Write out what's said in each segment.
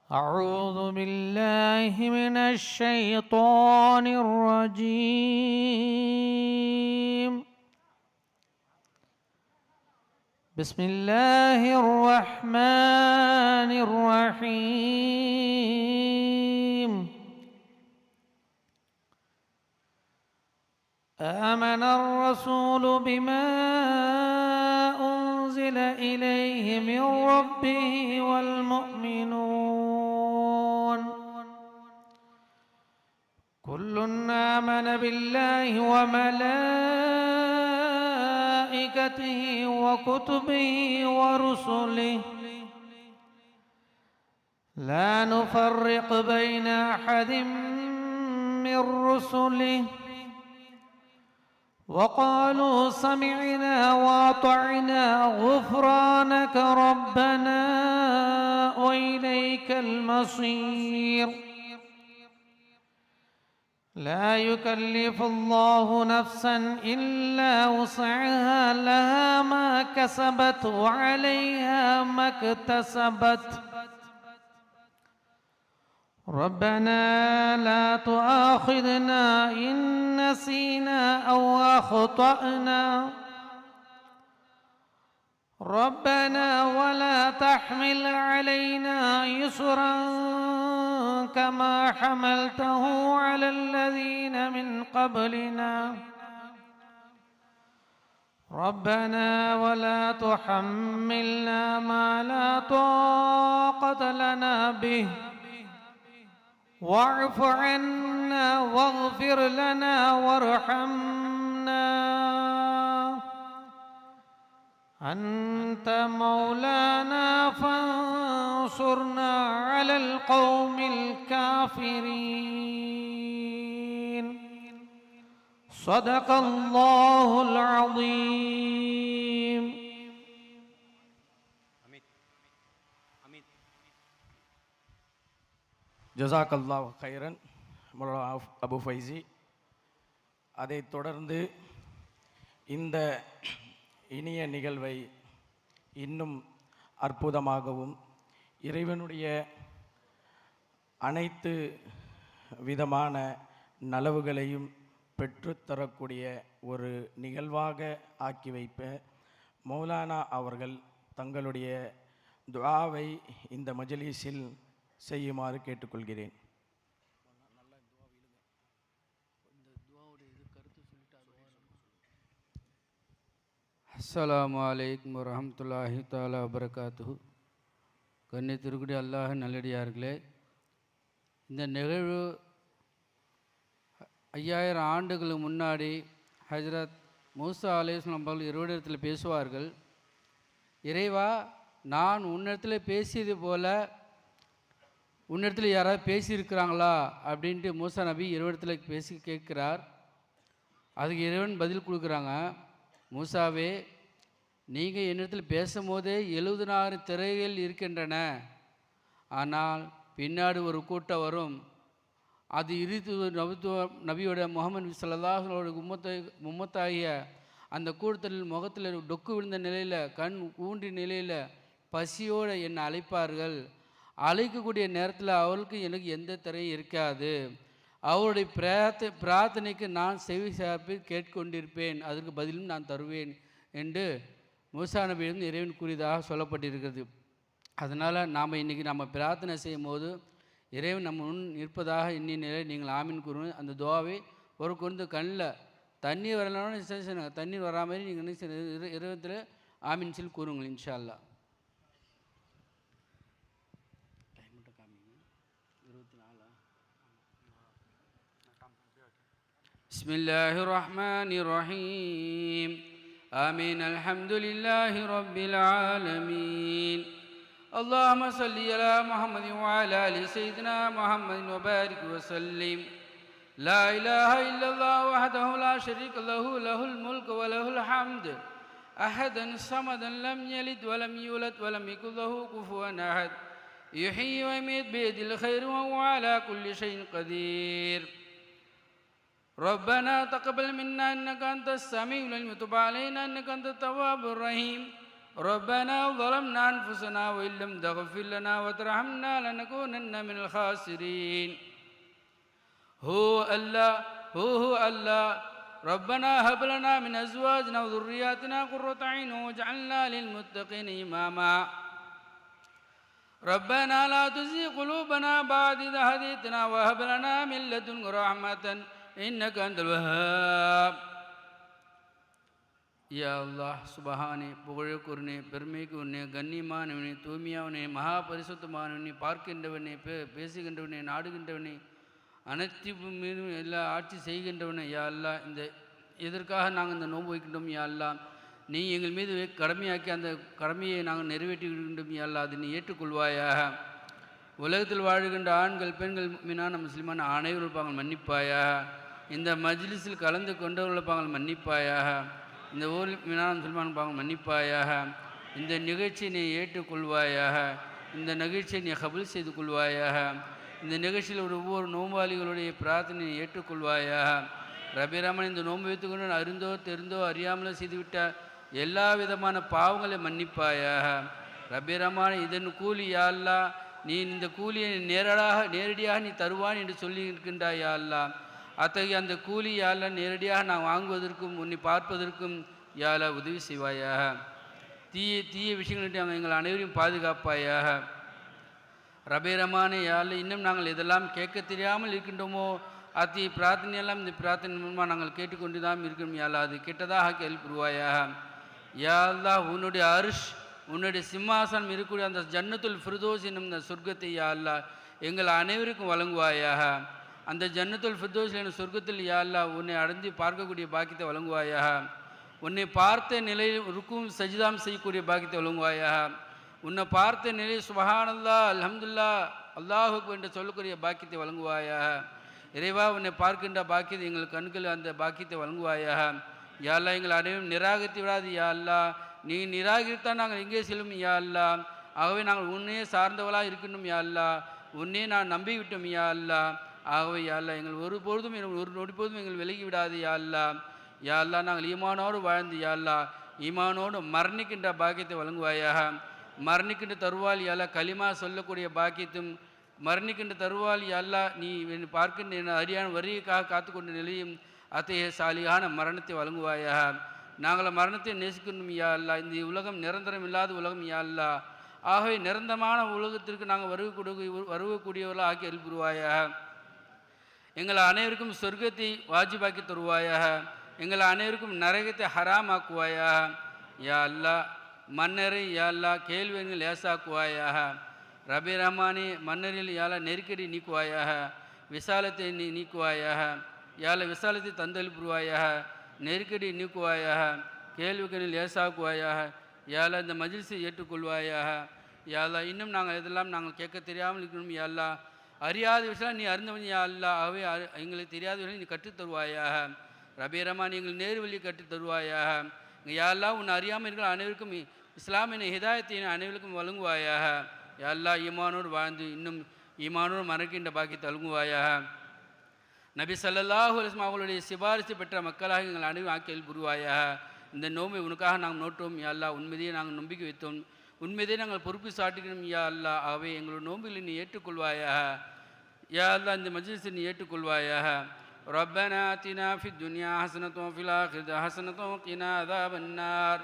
أعوذ بالله من الشيطان الرجيم. بسم الله الرحمن الرحيم. آمن الرسول بما أنزل إليه من ربه والمؤمنون كل آمن بالله وملائكته وكتبه ورسله لا نفرق بين أحد من رسله وقالوا سمعنا وأطعنا غفرانك ربنا وإليك المصير. لا يكلف الله نفسا إلا وسعها لها ما كسبت وعليها ما اكتسبت. ربنا لا تؤاخذنا إن نسينا أو أخطأنا ربنا ولا تحمل علينا إصرا كما حملته على الذين من قبلنا ربنا ولا تحملنا ما لا طاقة لنا به واعف عنا واغفر لنا وارحمنا أنت مولانا فانصرنا على القوم الكافرين. صدق الله العظيم. ஜஸாக்கல்லாஹ் கைரன் மௌலானா அபு ஃபைசி. அதைத் தொடர்ந்து இந்த இனிய நிகழ்வை இன்னும் அற்புதமாகவும் இறைவனுடைய அனைத்து விதமான நலவுகளையும் பெற்றுத்தரக்கூடிய ஒரு நிகழ்வாக ஆக்கி வைப்ப மௌலானா அவர்கள் தங்களுடைய துஆவை இந்த மஜ்லிஸில் செய்யுமாறு கேட்டுக்கொள்கிறேன். அஸ்ஸலாமு அலைக்கும் வரஹ்மத்துல்லாஹி தஆலா வபரகாத்துஹு. கண்ணியத்திற்குரிய அல்லாஹ் நல்லடியார்களே, இந்த நிகழ்வு 5000 ஆண்டுகளுக்கு முன்னாடி ஹஜ்ரத் மூசா அலைஹிஸ்ஸலாம் அவர்கள் இறைவனிடத்தில் பேசுவார்கள். இறைவா, நான் உன்னிடத்தில் பேசியது போல உன்னிடத்தில் யாராவது பேசியிருக்கிறாங்களா அப்படின்ட்டு மூசா நபி இறைவனிடத்தில் பேசி கேட்கிறார். அதுக்கு இறைவன் பதில் கொடுக்குறாங்க, மூசாவே, நீங்கள் என்னிடத்தில் பேசும்போதே 70,000 திரைகள் இருக்கின்றன. ஆனால் பின்னாடி ஒரு கூட்டம் வரும், அது நபியோட முகமது ஸல்லல்லாஹு அலைஹி உம்மத்தாகிய அந்த கூட்டத்தில் முகத்தில் டொக்கு விழுந்த நிலையில், கண் ஊண்டிய நிலையில் பசியோடு என்னை அழைப்பார்கள். அழைக்கக்கூடிய நேரத்தில் அவளுக்கு எனக்கு எந்த திரையும் இருக்காது. அவருடைய பிரார்த்தனைக்கு நான் செவி சாப்பி கேட்கொண்டிருப்பேன், அதற்கு பதிலும் நான் தருவேன் என்று மூசா நபியிடம் இறைவன் கூறியதாக சொல்லப்பட்டிருக்கிறது. அதனால் நாம் இன்றைக்கி நம்ம பிரார்த்தனை செய்யும் போது இறைவன் நம்ம முன் இருப்பதாக எண்ணிய நிலை நீங்கள் ஆமீன் கூறுங்க. அந்த துவாவை ஒரு கொண்டு கண்ணில் தண்ணீர் வரலாம்னு தண்ணீர் வரா மாதிரி நீங்கள் இறைவத்தில் ஆமீன் சொல்லி கூறுங்கள் இன்ஷா அல்லாஹ். بسم الله الرحمن الرحيم. آمين. الحمد لله رب العالمين. اللهم صل على محمد وعلى آل سيدنا محمد وبارك وسلم. لا إله إلا الله وحده لا شريك له، له الملك وله الحمد. أحدا صمدا لم يلد ولم يولد ولم يكن له كفوا أحد. يحيي ويميت بيد الخير وهو على كل شيء قدير. ربنا تقبل منا إنك أنت السميع العليم وتب علينا إنك أنت التواب الرحيم. ربنا ظلمنا أنفسنا وإن لم تغفر لنا وترحمنا لنكونن من الخاسرين. هو الله ربنا هب لنا من أزواجنا وذرياتنا قرة أعين واجعلنا للمتقين إماما. ربنا لا تزغ قلوبنا بعد إذ هديتنا وهب لنا من لدنك رحمة إنك أنت الوهاب. யா அல்லாஹ் சுபஹானே, புகழுக்குரியவனே, பெருமைக்குரியவனே, கண்ணியமானவனே, தூய்மையானவனே, மகா பரிசுத்தமானவனே, பார்க்கின்றவனே, பேசுகின்றவனே, நாடுகின்றவனே, அனைத்து மீதும் எல்லா ஆட்சி செய்கின்றவனே. யா அல்லாஹ், இதற்காக நாங்கள் இந்த நோன்பு வைக்கின்றோம். யா அல்லாஹ், நீ எங்கள் மீது கடமையாக்கி அந்த கடமையை நாங்கள் நிறைவேற்றிக்கின்றோம். யா அல்லாஹ், அதை நீ ஏற்றுக்கொள்வாயாக. உலகத்தில் வாழ்கின்ற ஆண்கள், பெண்கள், மீனான முஸ்லிமான அனைவரும் பாங்கள் மன்னிப்பாயாக. இந்த மஜ்லிஸில் கலந்து கொண்டவர்கள் பாங்கள் மன்னிப்பாயாக. இந்த ஊரில் மீனான முஸ்லிமான பாங்கள் மன்னிப்பாயாக. இந்த நிகழ்ச்சியை நீ ஏற்றுக்கொள்வாயாக. இந்த நிகழ்ச்சியை நீ கபூல் செய்து கொள்வாயாக. இந்த நிகழ்ச்சியில் ஒவ்வொரு நோம்பாளிகளுடைய பிரார்த்தனையை ஏற்றுக்கொள்வாயாக. ரபிராமன், இந்த நோன்பு வைத்துக்கொண்டு அறிந்தோ தெரிந்தோ அறியாமலோ செய்துவிட்ட எல்லா விதமான பாவங்களை மன்னிப்பாயாக. ரபிராமன், இதன் கூலி யா அல்லாஹ், நீ இந்த கூலியை நேரடியாக நீ தருவான் என்று சொல்லி இருக்கின்றாய். யா அல்லாஹ், அத்தகைய அந்த கூலி யா அல்லாஹ் நேரடியாக நான் வாங்குவதற்கும் உன்னை பார்ப்பதற்கும் யா அல்லாஹ் உதவி செய்வாயாக. தீய விஷயங்கள்ட்ட எங்கள் அனைவரையும் பாதுகாப்பாயாக. ரபேரமானே யா அல்லாஹ், இன்னும் நாங்கள் இதெல்லாம் கேட்க தெரியாமல் இருக்கின்றோமோ அத்தகைய பிரார்த்தனையெல்லாம் இந்த பிரார்த்தனை மூலமாக நாங்கள் கேட்டுக்கொண்டு தான் இருக்கணும். யா அல்லாஹ், அது கெட்டதாக கேள்விப்படுவாயாக. யா அல்லாஹ், உன்னுடைய அரிஷ், உன்னுடைய சிம்மாசனம் இருக்கக்கூடிய அந்த ஜன்னத்துல் ஃபிர்தோஸ் என்னும் இந்த சொர்க்கத்தை யா அல்லாஹ் எங்கள் அனைவருக்கும் வழங்குவாயாக. அந்த ஜன்னத்துல் ஃபிர்தோஸ் என்னும் சொர்க்கத்தில் யா அல்லாஹ் உன்னை அடைந்து பார்க்கக்கூடிய பாக்கியத்தை வழங்குவாயாக. உன்னை பார்த்த நிலையில் ருக்கும் சஜிதாம் செய்யக்கூடிய பாக்கியத்தை வழங்குவாயாக. உன்னை பார்த்த நிலையில் சுபஹானல்லாஹ், அல்ஹம்துலில்லாஹ், அல்லாஹ் அக்பர் என்று சொல்லக்கூடிய பாக்கியத்தை வழங்குவாயாக. இறைவா, உன்னை பார்க்கின்ற பாக்கியத்தை எங்கள் கண்கள் அந்த பாக்கியத்தை வழங்குவாயாக. யா அல்லாஹ், எங்கள் அனைவரும் நிராகரித்து விடாது. யா அல்லாஹ், நீ நிராகரித்தால் நாங்கள் எங்கே செல்லும். யா அல்லாஹ், ஆகவே நாங்கள் உன்னையே சார்ந்தவளாக இருக்கணும். யா அல்லாஹ், உன்னையே நான் நம்பிவிட்டோம். யா அல்லாஹ், ஆகவே யா அல்லாஹ், எங்கள் ஒரு பொழுதும் ஒரு நொடிப்பொழுதும் எங்கள் விலகி விடாது. யா அல்லாஹ், யா அல்லாஹ், நாங்கள் ஈமானோடு வாழ்ந்து யா அல்லாஹ் ஈமானோடு மரணிக்கின்ற பாக்கியத்தை வழங்குவாயாக. மரணிக்கின்ற தருவால் யா அல்லாஹ் கலிமா சொல்லக்கூடிய பாக்கியத்தும், மரணிக்கின்ற தருவால் யா அல்லாஹ் நீ பார்க்கின்ற அரியான வரிக்காக காத்து கொண்ட நிலையும் அத்தகைய சாலியான மரணத்தை வழங்குவாயாக. நாங்கள் மரணத்தை நேசிக்கணும். யா அல்லாஹ், இந்த உலகம் நிரந்தரம் இல்லாத உலகம். யா அல்லாஹ், ஆகவே நிரந்தரமான உலகத்திற்கு நாங்கள் வருவக்கூடியவர்களாக ஆக்கி அருள்புரிவாயாக. எங்கள் அனைவருக்கும் சொர்க்கத்தை வாஜிபாக்கி தருவாயாக. எங்கள் அனைவருக்கும் நரகத்தை ஹராமாக்குவாயாக. யா அல்லாஹ், மன்னரை யா அல்லாஹ் கேள்விகள் லேசாக்குவாயாக. ரபி ரஹ்மானே, மன்னரில் யா அல்லாஹ் நெருக்கடி நீக்குவாயாக. விசாலத்தை நீக்குவாயாக. யா அல்லாஹ், விசாலத்தை தந்தளிப்புவாயாக. நெருக்கடி நீக்குவாயாக. கேள்விகளில் லேசாக்குவாயாக. யா அல்லாஹ், இந்த மஜ்லிஸை ஏற்றுக்கொள்வாயாக. யா அல்லாஹ், இன்னும் நாங்கள் இதெல்லாம் நாங்கள் கேட்க தெரியாமல் இருக்கணும். யா அல்லாஹ், அறியாத விஷயம் நீ அறிந்தவன். யா அல்லாஹ், ஆகவே எங்களுக்கு தெரியாத விஷயம் நீ கற்றுத்தருவாயாக. ரபி ரஹ்மான், எங்கள் நேர் வழி கற்றுத்தருவாயாக. யா அல்லாஹ், உன்னை அறியாமல் இருக்கிற அனைவருக்கும் இஸ்லாமின் ஹிதாயத்தை அனைவருக்கும் வழங்குவாயாக. யா அல்லாஹ், ஈமானோடு வாழ்ந்து இன்னும் ஈமானோடு மறக்கின்ற பாக்கியத்தை வழங்குவாயாக. நபி ஸல்லல்லாஹு அலைஹி வஸல்லம் அவர்களுடைய சிபாரிசு பெற்ற மக்களாக எங்கள் அனைவரும் ஆக்கியல் புரிவாயாக. இந்த நோம்பை உனக்காக நாங்கள் நோட்டோம். யா அல்லாஹ், உண்மையிலேயே நாங்கள் நம்பிக்கை வைத்தோம். உண்மையிலே நாங்கள் பொறுப்பு சாட்டுகிறோம். யா அல்லாஹ், ஆகவே எங்களோட நோம்பில் நீ ஏற்றுக்கொள்வாயாக. யா அல்லாஹ், இந்த மஜ்லிஸை நீ ஏற்றுக்கொள்வாயாக. ரப்பனா ஆத்தினா ஃபித் துன்யா ஹஸனத்தும் வஃபில் ஆখিরাতি ஹஸனத்தும் வகினா அஸாபன்னார்.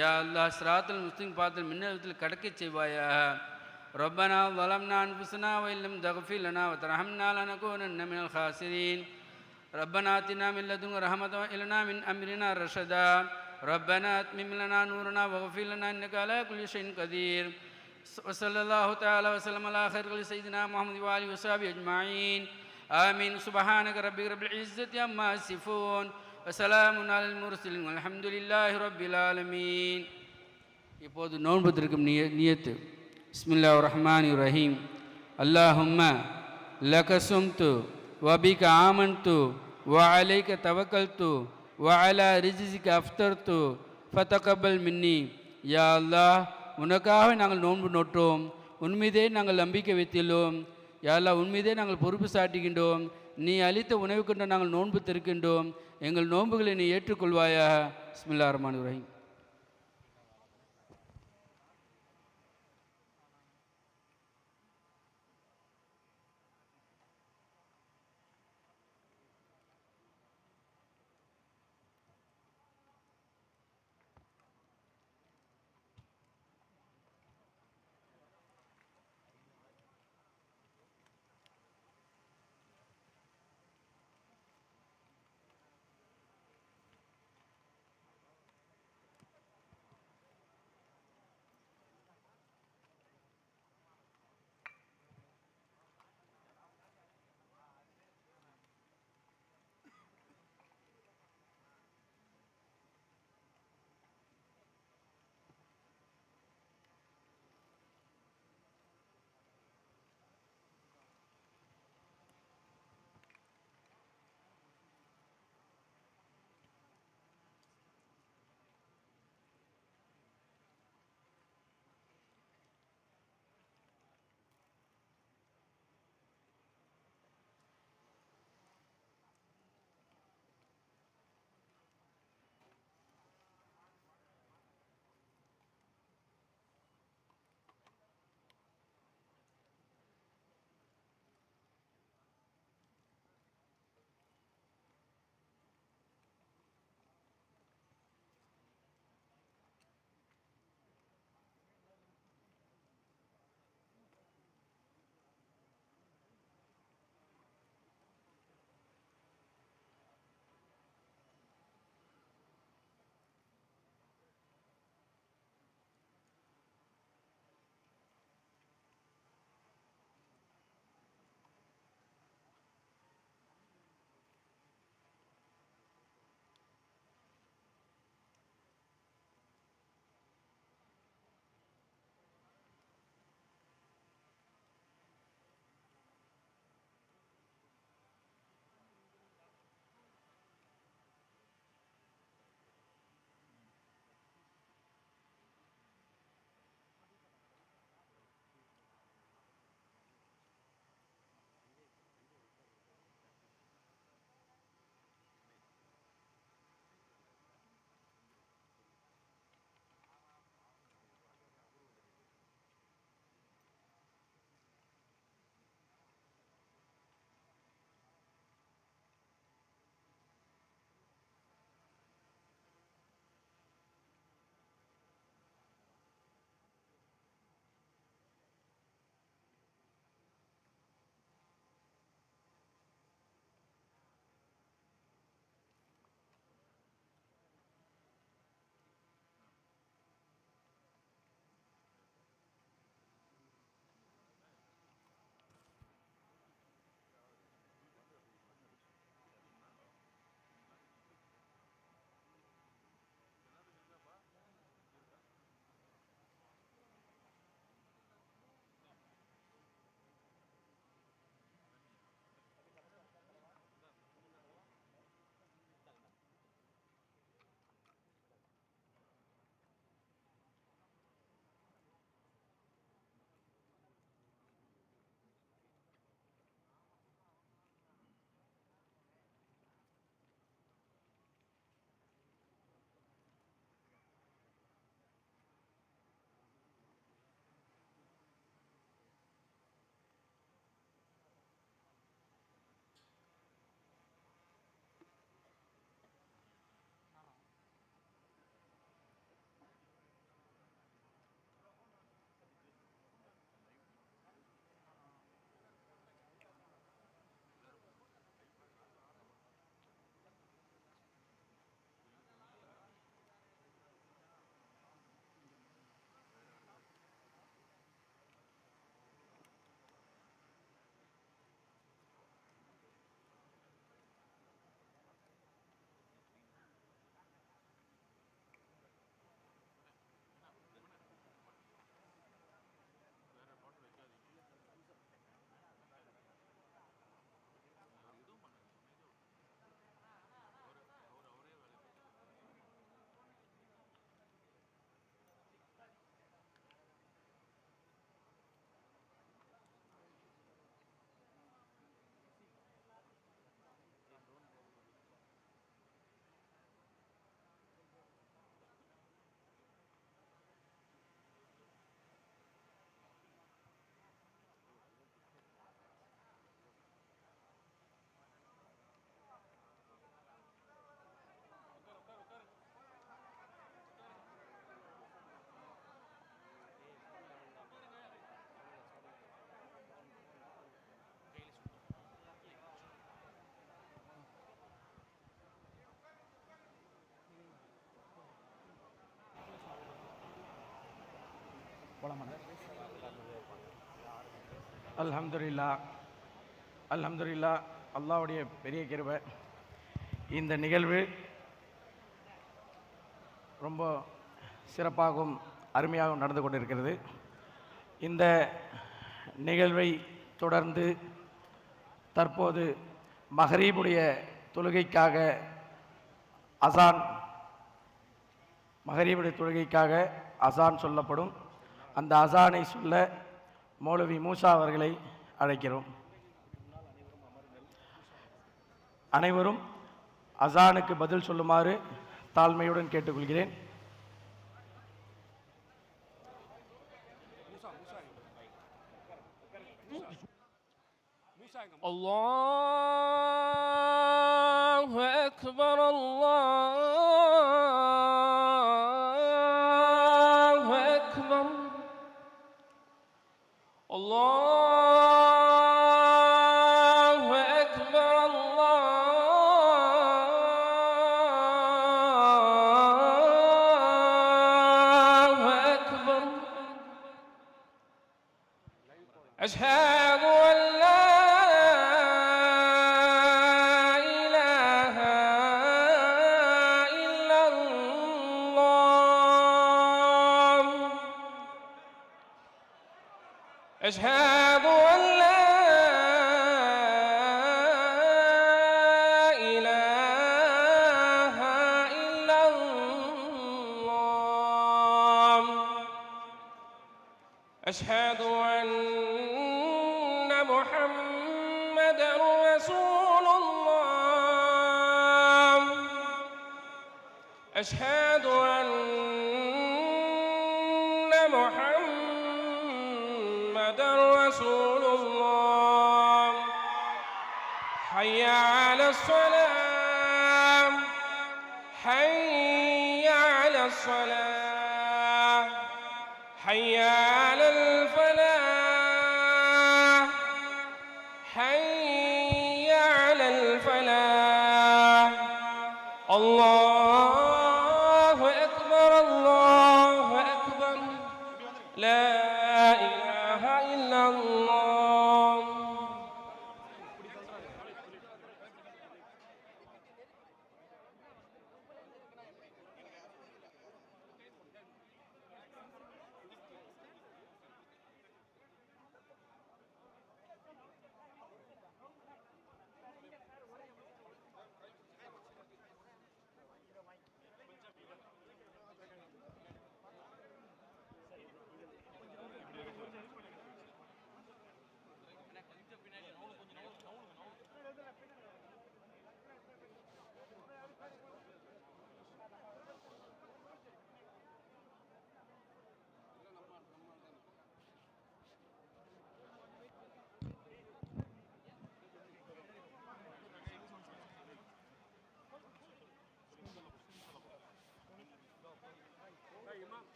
யா அல்லாஹ், ஸிராத்தல் முஸ்தகீம் பாதத்தில் மின்னலத்தில் கடக்கச் செய்வாயாக. ربنا ظلمنا أنفسنا وإن لم تغفر لنا وترحمنا لنكونن من الخاسرين. ربنا آتنا من لدنك رحمة وهب لنا من أمرنا رشدا. ربنا أتمم لنا نورنا واغفر لنا إنك على كل شيء قدير. وصلى الله تعالى وسلم على خير سيدنا محمد وآله وصحبه أجمعين. آمين. سبحانك ربك رب العزة عما يصفون وسلام على المرسلين والحمد لله رب العالمين. இப்போது நோன்புத்திருக்கும் நியத்து. பிஸ்மில்லாஹிர் ரஹ்மானிர் ரஹீம். அல்லாஹும்ம லக சும்து வபிக ஆமன்து வஅலைக தவக்கல்து வஅலா ரிஸ்கிக அஃப்தர்து ஃபதகப்பல் மின்னி. யா அல்லாஹ், உனக்காக நாங்கள் நோன்பு நோற்றோம். உன்மீதே நாங்கள் நம்பிக்கை வைத்துள்ளோம். யா அல்லாஹ், உன்மீதே நாங்கள் பொறுப்பு சாட்டுகின்றோம். நீ அளித்த உணவு கொண்டு நாங்கள் நோன்பு திறக்கின்றோம். எங்கள் நோன்புகளை நீ ஏற்றுக்கொள்வாயாக. பிஸ்மில்லாஹிர் ரஹ்மானிர் ரஹீம். அல்ஹம்துலில்லாஹ் அல்ஹம்துலில்லாஹ். அல்லாஹ்வுடைய பெரிய கிருபை. இந்த நிகழ்வு ரொம்ப சிறப்பாகவும் அருமையாகவும் நடந்து கொண்டிருக்கிறது. இந்த நிகழ்வை தொடர்ந்து தற்போது மகரீபுடைய தொழுகைக்காக அசான் சொல்லப்படும். அந்த அசானை சொல்ல மௌலவி மூசா அவர்களை அழைக்கிறோம். அனைவரும் அசானுக்கு பதில் சொல்லுமாறு தாழ்மையுடன் கேட்டுக்கொள்கிறேன். அல்லாஹு அக்பர் அல்லாஹு அக்பர் அல்லாஹு அக்பர் அல்லாஹு அக்பர். அஷ்ஹது அன் லா أشهد أن لا إله إلا الله. أشهد أن محمدًا رسول الله. أشهد أن محمدًا رسول الله. حي على الصلاة حي على الصلاة حي على الفلاح حي على الفلاح. الله أكبر الله أكبر لا إله إلا الله.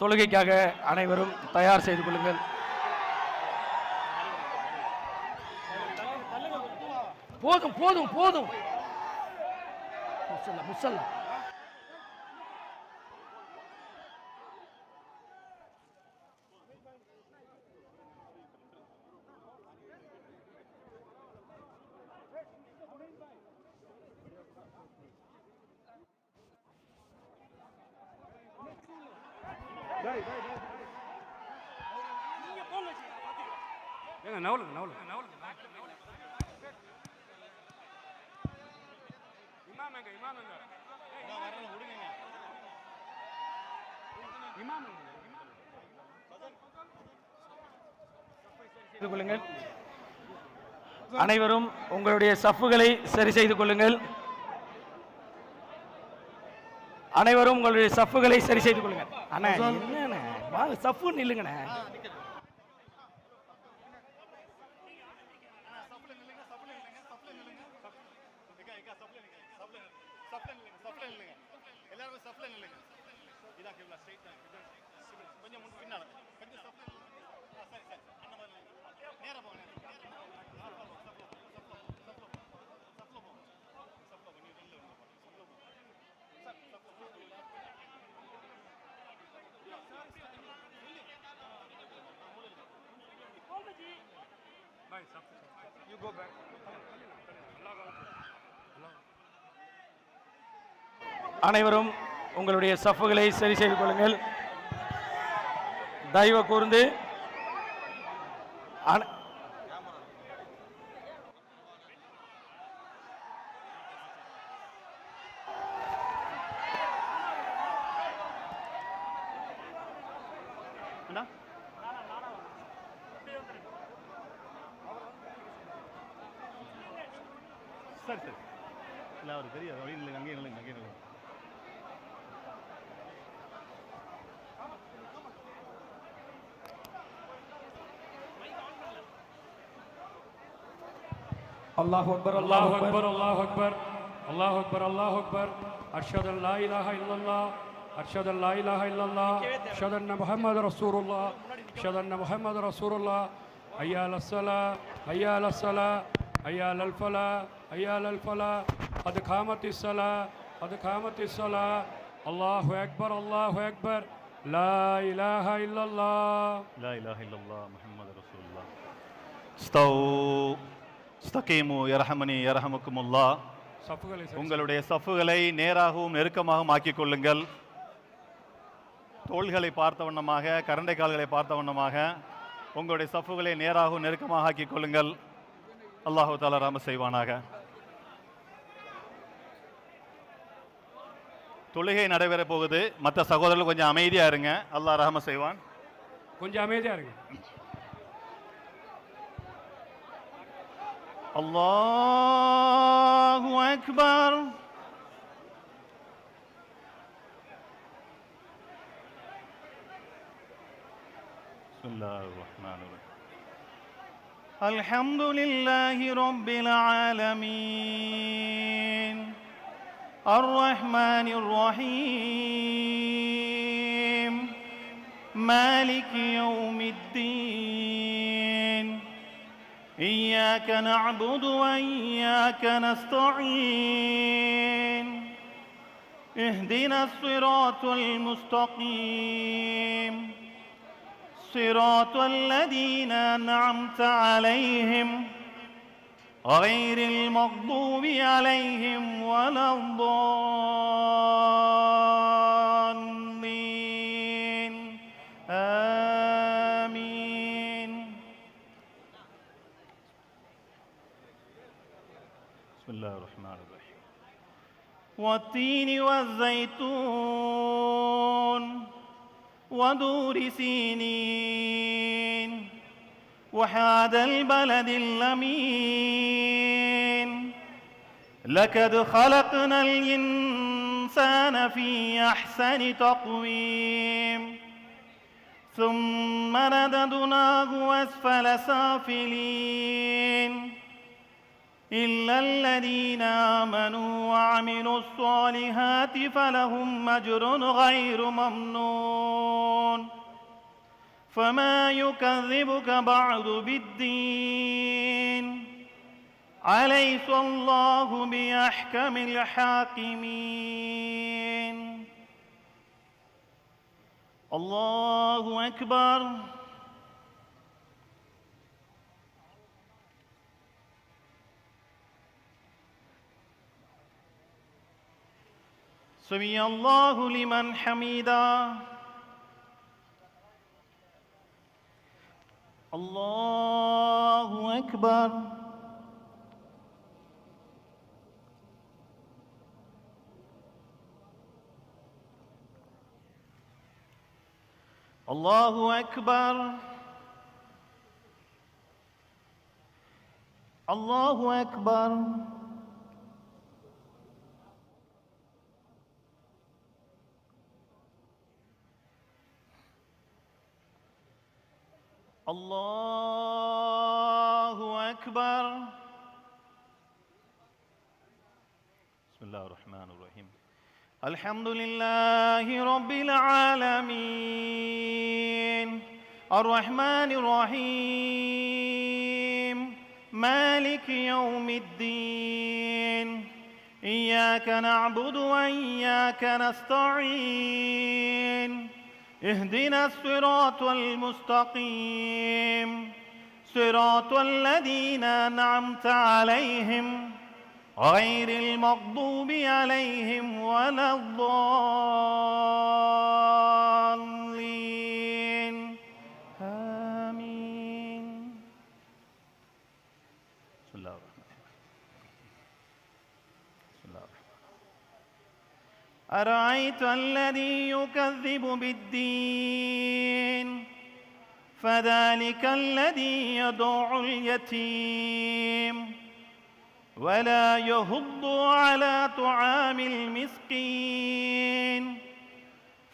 தொழுகைக்காக அனைவரும் தயார் செய்து கொள்ளுங்கள். போதும் போதும் போதும். முசல்லா கொள்ளுங்கள். அனைவரும் உங்களுடைய சஃப்புகளை சரி செய்து கொள்ளுங்கள். அனைவரும் உங்களுடைய சஃப்புகளை சரி செய்து கொள்ளுங்கள். அண்ணா என்னண்ணே வாங்க சஃப்பு நில்லுங்கண்ணே. அனைவரும் உங்களுடைய சஃப்புகளை சரி செய்து கொள்ளுங்கள். தயவு கூர்ந்து சரி சரி இல்லை அவருக்கு தெரியாது வழி இல்லை. அங்கேயே நில்லுங்க, அங்கேயே நில்லுங்க. الله أكبر الله أكبر الله أكبر الله أكبر الله أكبر أشهد أن لا إله إلا الله أشهد أن لا إله إلا الله أشهد أن محمد رسول الله أشهد أن محمد رسول الله حي على الصلاة حي على الصلاة حي على الفلاح حي على الفلاح قد قامت الصلاة قد قامت الصلاة الله أكبر الله أكبر لا إله إلا الله لا إله إلا الله محمد رسول الله. استووا استقيموا يرحمني يرحمكم الله. உங்களுடைய சஃப்புகளை நேராகவும் நெருக்கமாகவும் ஆக்கிக் கொள்ளுங்கள். தோள்களை பார்த்த வண்ணமாக, கரண்டை கால்களை பார்த்த வண்ணமாக உங்களுடைய சஃப்புகளை நேராகவும் நெருக்கமாக ஆக்கிக் கொள்ளுங்கள். அல்லாஹு தஆலா ரஹ்மத் செய்வானாக. தொழுகை நடைபெற போகுது. மற்ற சகோதரர்கள் கொஞ்சம் அமைதியா இருங்க. அல்லாஹ் ரஹ்மத் செய்வான். கொஞ்சம் அமைதியா இருங்க. அல்லாஹு அக்பர். பிஸ்மில்லாஹிர் ரஹ்மானிர் ரஹீம். அல்ஹம்துலில்லாஹி ரப்பில் ஆலமீன் அர்ரஹ்மானிர் ரஹீம் மாலிகி யௌமித்தீன் إياك نعبد وإياك نستعين اهدنا الصراط المستقيم صراط الذين أنعمت عليهم غير المغضوب عليهم ولا الضالين آمين. بسم الله الرحمن الرحيم. والتين والزيتون ودور سينين وهذا البلد الأمين لقد خلقنا الإنسان في أحسن تقويم ثم رددناه أسفل سافلين إلا الذين آمنوا وعملوا الصالحات فلهم أجر غير ممنون فما يكذبك بعد بالدين أليس الله بأحكم الحاكمين. الله أكبر. سمع الله لمن حمده. الله أكبر. الله أكبر. الله أكبر. الله أكبر. بسم الله الرحمن الرحيم. الحمد لله رب العالمين الرحمن الرحيم مالك يوم الدين إياك نعبد وإياك نستعين اهدنا الصراط المستقيم صراط الذين أنعمت عليهم غير المغضوب عليهم ولا الضالين آمين. بسم الله الرحمن الرحيم. أرأيت الذي يكذب بالدين فذلك الذي يدع اليتيم ولا يحض على طعام المسكين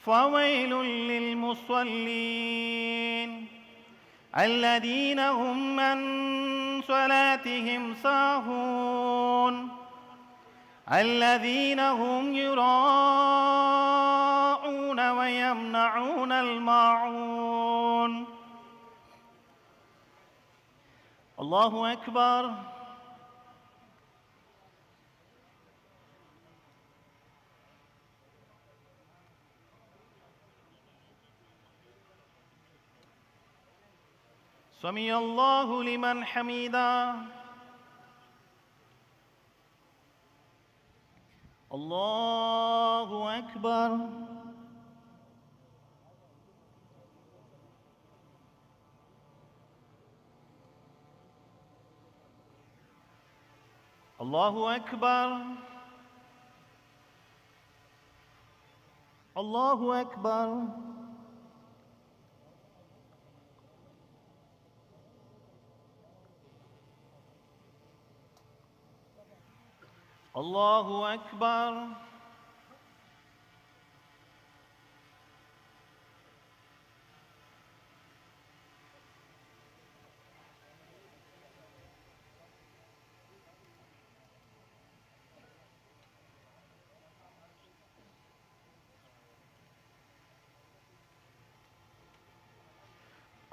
فويل للمصلين الذين هم عن صلاتهم ساهون الذين هم يراءون ويمنعون الماعون. الله أكبر. سمع الله لمن حمده. الله أكبر. الله أكبر. الله أكبر. الله أكبر.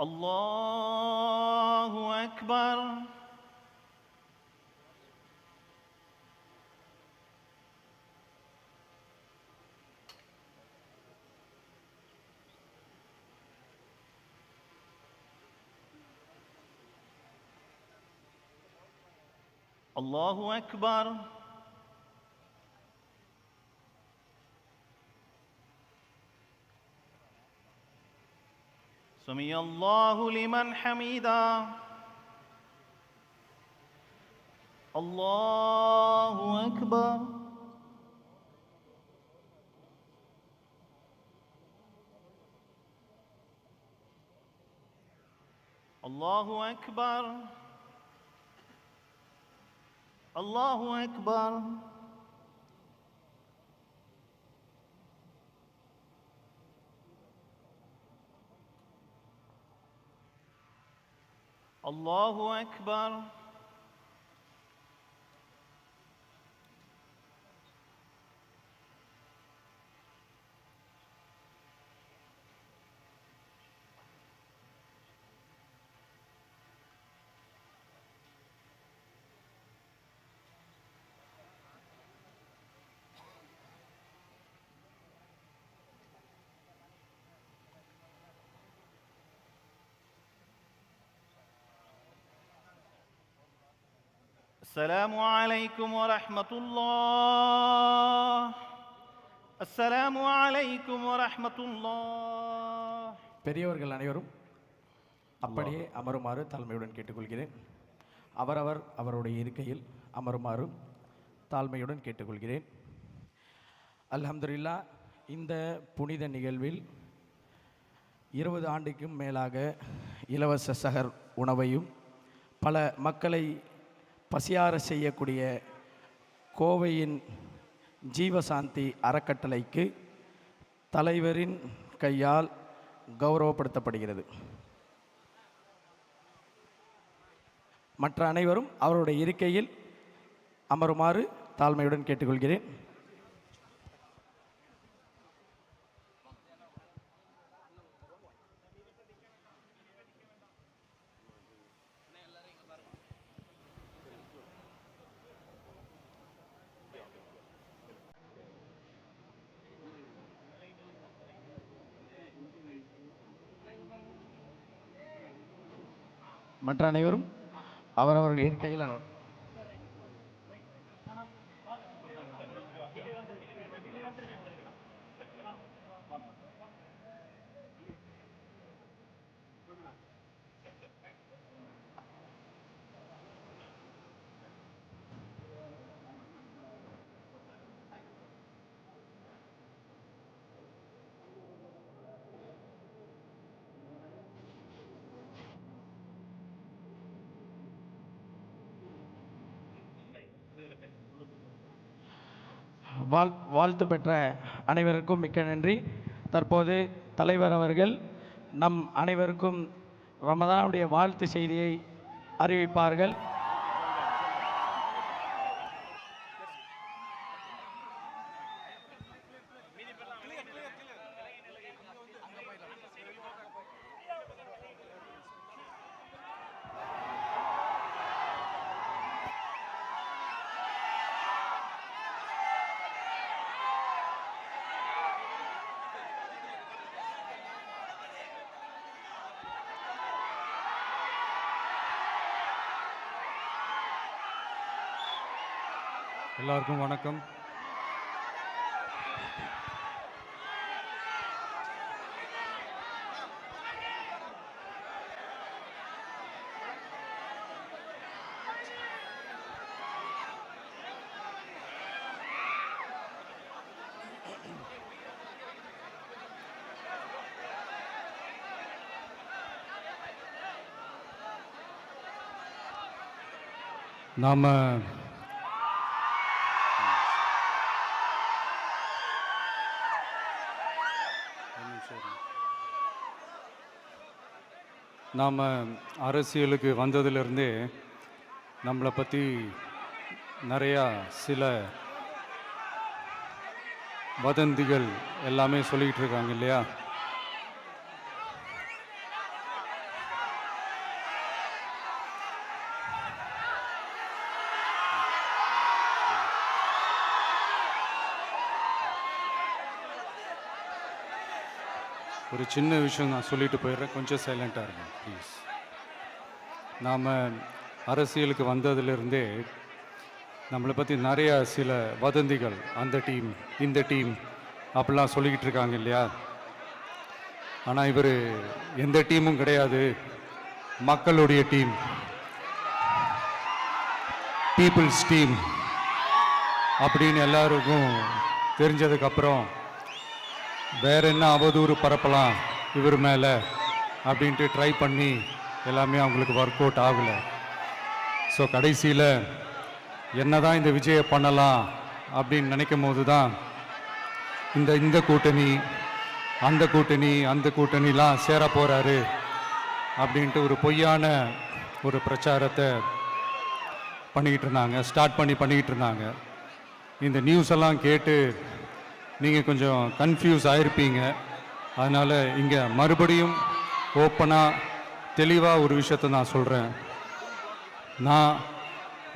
الله أكبر. الله أكبر. سمع الله لمن حمده. الله أكبر. الله أكبر. الله أكبر. الله أكبر. السلام عليكم ورحمة الله. السلام عليكم ورحمة الله. பெரியவர்கள் அனைவரும் அப்படியே அமருமாறு தாழ்மையுடன் கேட்டுக்கொள்கிறேன். அவரவர் அவருடைய இருக்கையில் அமருமாறு தாழ்மையுடன் கேட்டுக்கொள்கிறேன். அல்ஹம்துலில்லாஹ், இந்த புனித நிகழ்வில் 20 ஆண்டுக்கும் மேலாக இலவச சஹர் உணவையும் பல மக்களை பசியார செய்யக்கூடிய கோவையின் ஜீவசாந்தி அறக்கட்டளைக்கு தலைவரின் கையால் கௌரவப்படுத்தப்படுகிறது. மற்ற அனைவரும் அவருடைய இருக்கையில் அமருமாறு தாழ்மையுடன் கேட்டுக்கொள்கிறேன். மற்ற அனைவரும் அவரவர்கள் இருக்கையில் வாழ்த்து பெற்ற அனைவருக்கும் மிக்க நன்றி. தற்போது தலைவர் அவர்கள் நம் அனைவருக்கும் ரமதானுடைய வாழ்த்து செய்தியை அறிவிப்பார்கள். எல்லாருக்கும் வணக்கம். நாம நாம் அரசியலுக்கு வந்ததிலிருந்தே நம்மளை பற்றி நிறையா சில வதந்திகள் எல்லாமே சொல்லிக்கிட்டு இருக்காங்க இல்லையா? ஒரு சின்ன விஷயம் நான் சொல்லிட்டு போயிடுறேன், கொஞ்சம் சைலண்ட்டாக இருங்க ப்ளீஸ். நாம் அரசியலுக்கு வந்ததுலேருந்தே நம்மளை பற்றி நிறையா சில வதந்திகள், அந்த டீம் இந்த டீம் அப்படிலாம் சொல்லிக்கிட்டு இருக்காங்க இல்லையா? ஆனால் இவர் எந்த டீமும் கிடையாது, மக்களுடைய டீம், பீப்புள்ஸ் டீம் அப்படின்னு எல்லாருக்கும் தெரிஞ்சதுக்கப்புறம் வேற என்ன அவதூறு பரப்பலாம் இவர் மேலே அப்படின்ட்டு ட்ரை பண்ணி எல்லாமே அவங்களுக்கு ஒர்க் அவுட் ஆகலை. ஸோ கடைசியில் என்ன தான் இந்த விஜயை பண்ணலாம் அப்படின்னு நினைக்கும் போது தான் இந்த கூட்டணி அந்த கூட்டணிலாம் சேர போகிறாரு அப்படின்ட்டு ஒரு பொய்யான ஒரு பிரச்சாரத்தை பண்ணிக்கிட்டு இருந்தாங்க. இந்த நியூஸ் எல்லாம் கேட்டு நீங்கள் கொஞ்சம் கன்ஃபியூஸ் ஆகிருப்பீங்க. அதனால் இங்கே மறுபடியும் ஓப்பனாக தெளிவாக ஒரு விஷயத்தை நான் சொல்கிறேன்.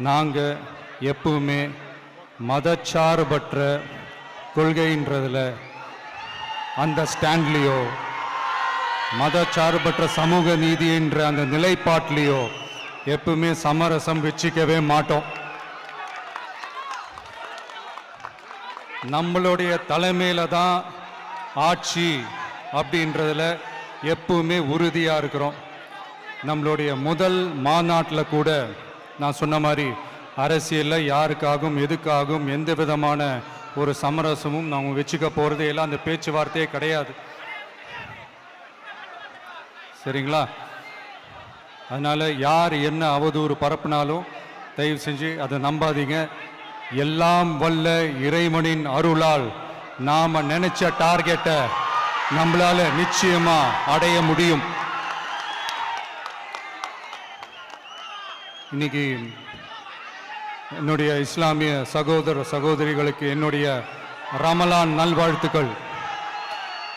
நாங்கள் எப்பவுமே மதச்சார்பற்ற கொள்கைன்றதில், அந்த ஸ்டாண்ட்லேயோ, மதச்சார்பற்ற சமூக நீதின்ற அந்த நிலைப்பாட்டிலையோ எப்பவுமே சமரசம் வச்சுக்கவே மாட்டோம். நம்மளுடைய தலைமையில தான் ஆட்சி அப்படின்றதுல எப்பவுமே உறுதியாக இருக்கிறோம். நம்மளுடைய முதல் மாநாட்டில் கூட நான் சொன்ன மாதிரி அரசியலில் யாருக்காகவும் எதுக்காகவும் எந்த விதமான ஒரு சமரசமும் நாம் வச்சுக்க போகிறதே இல்லை, அந்த பேச்சுவார்த்தையே கிடையாது. சரிங்களா? அதனால் யார் என்ன அவதூறு பரப்புனாலும் தயவு செஞ்சு அதை நம்பாதீங்க. எல்லாம் வல்ல இறைவனின் அருளால் நாம நினைச்ச டார்கெட்டை நம்மளால நிச்சயமா அடைய முடியும். இன்னைக்கு என்னுடைய இஸ்லாமிய சகோதர சகோதரிகளுக்கு என்னுடைய ரமலான் நல்வாழ்த்துக்கள்.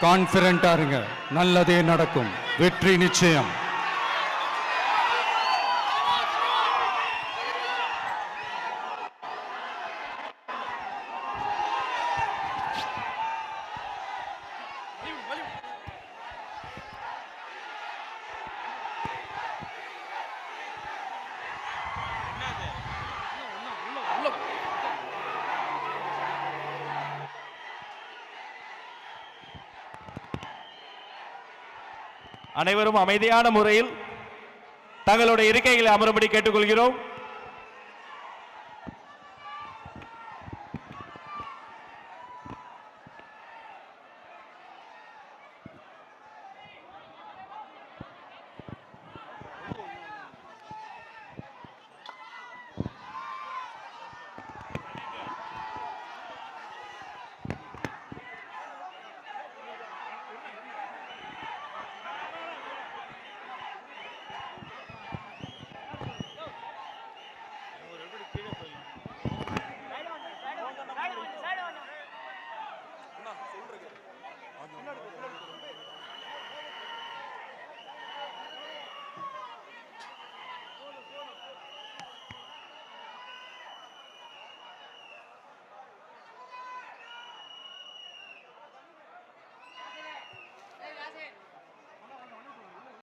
கான்ஃபிடென்ட்டா இருங்க, நல்லதே நடக்கும், வெற்றி நிச்சயம். அனைவரும் அமைதியான முறையில் தங்களுடைய இருக்கைகளை அமரும்படி கேட்டுக்கொள்கிறோம். சொல்றேன்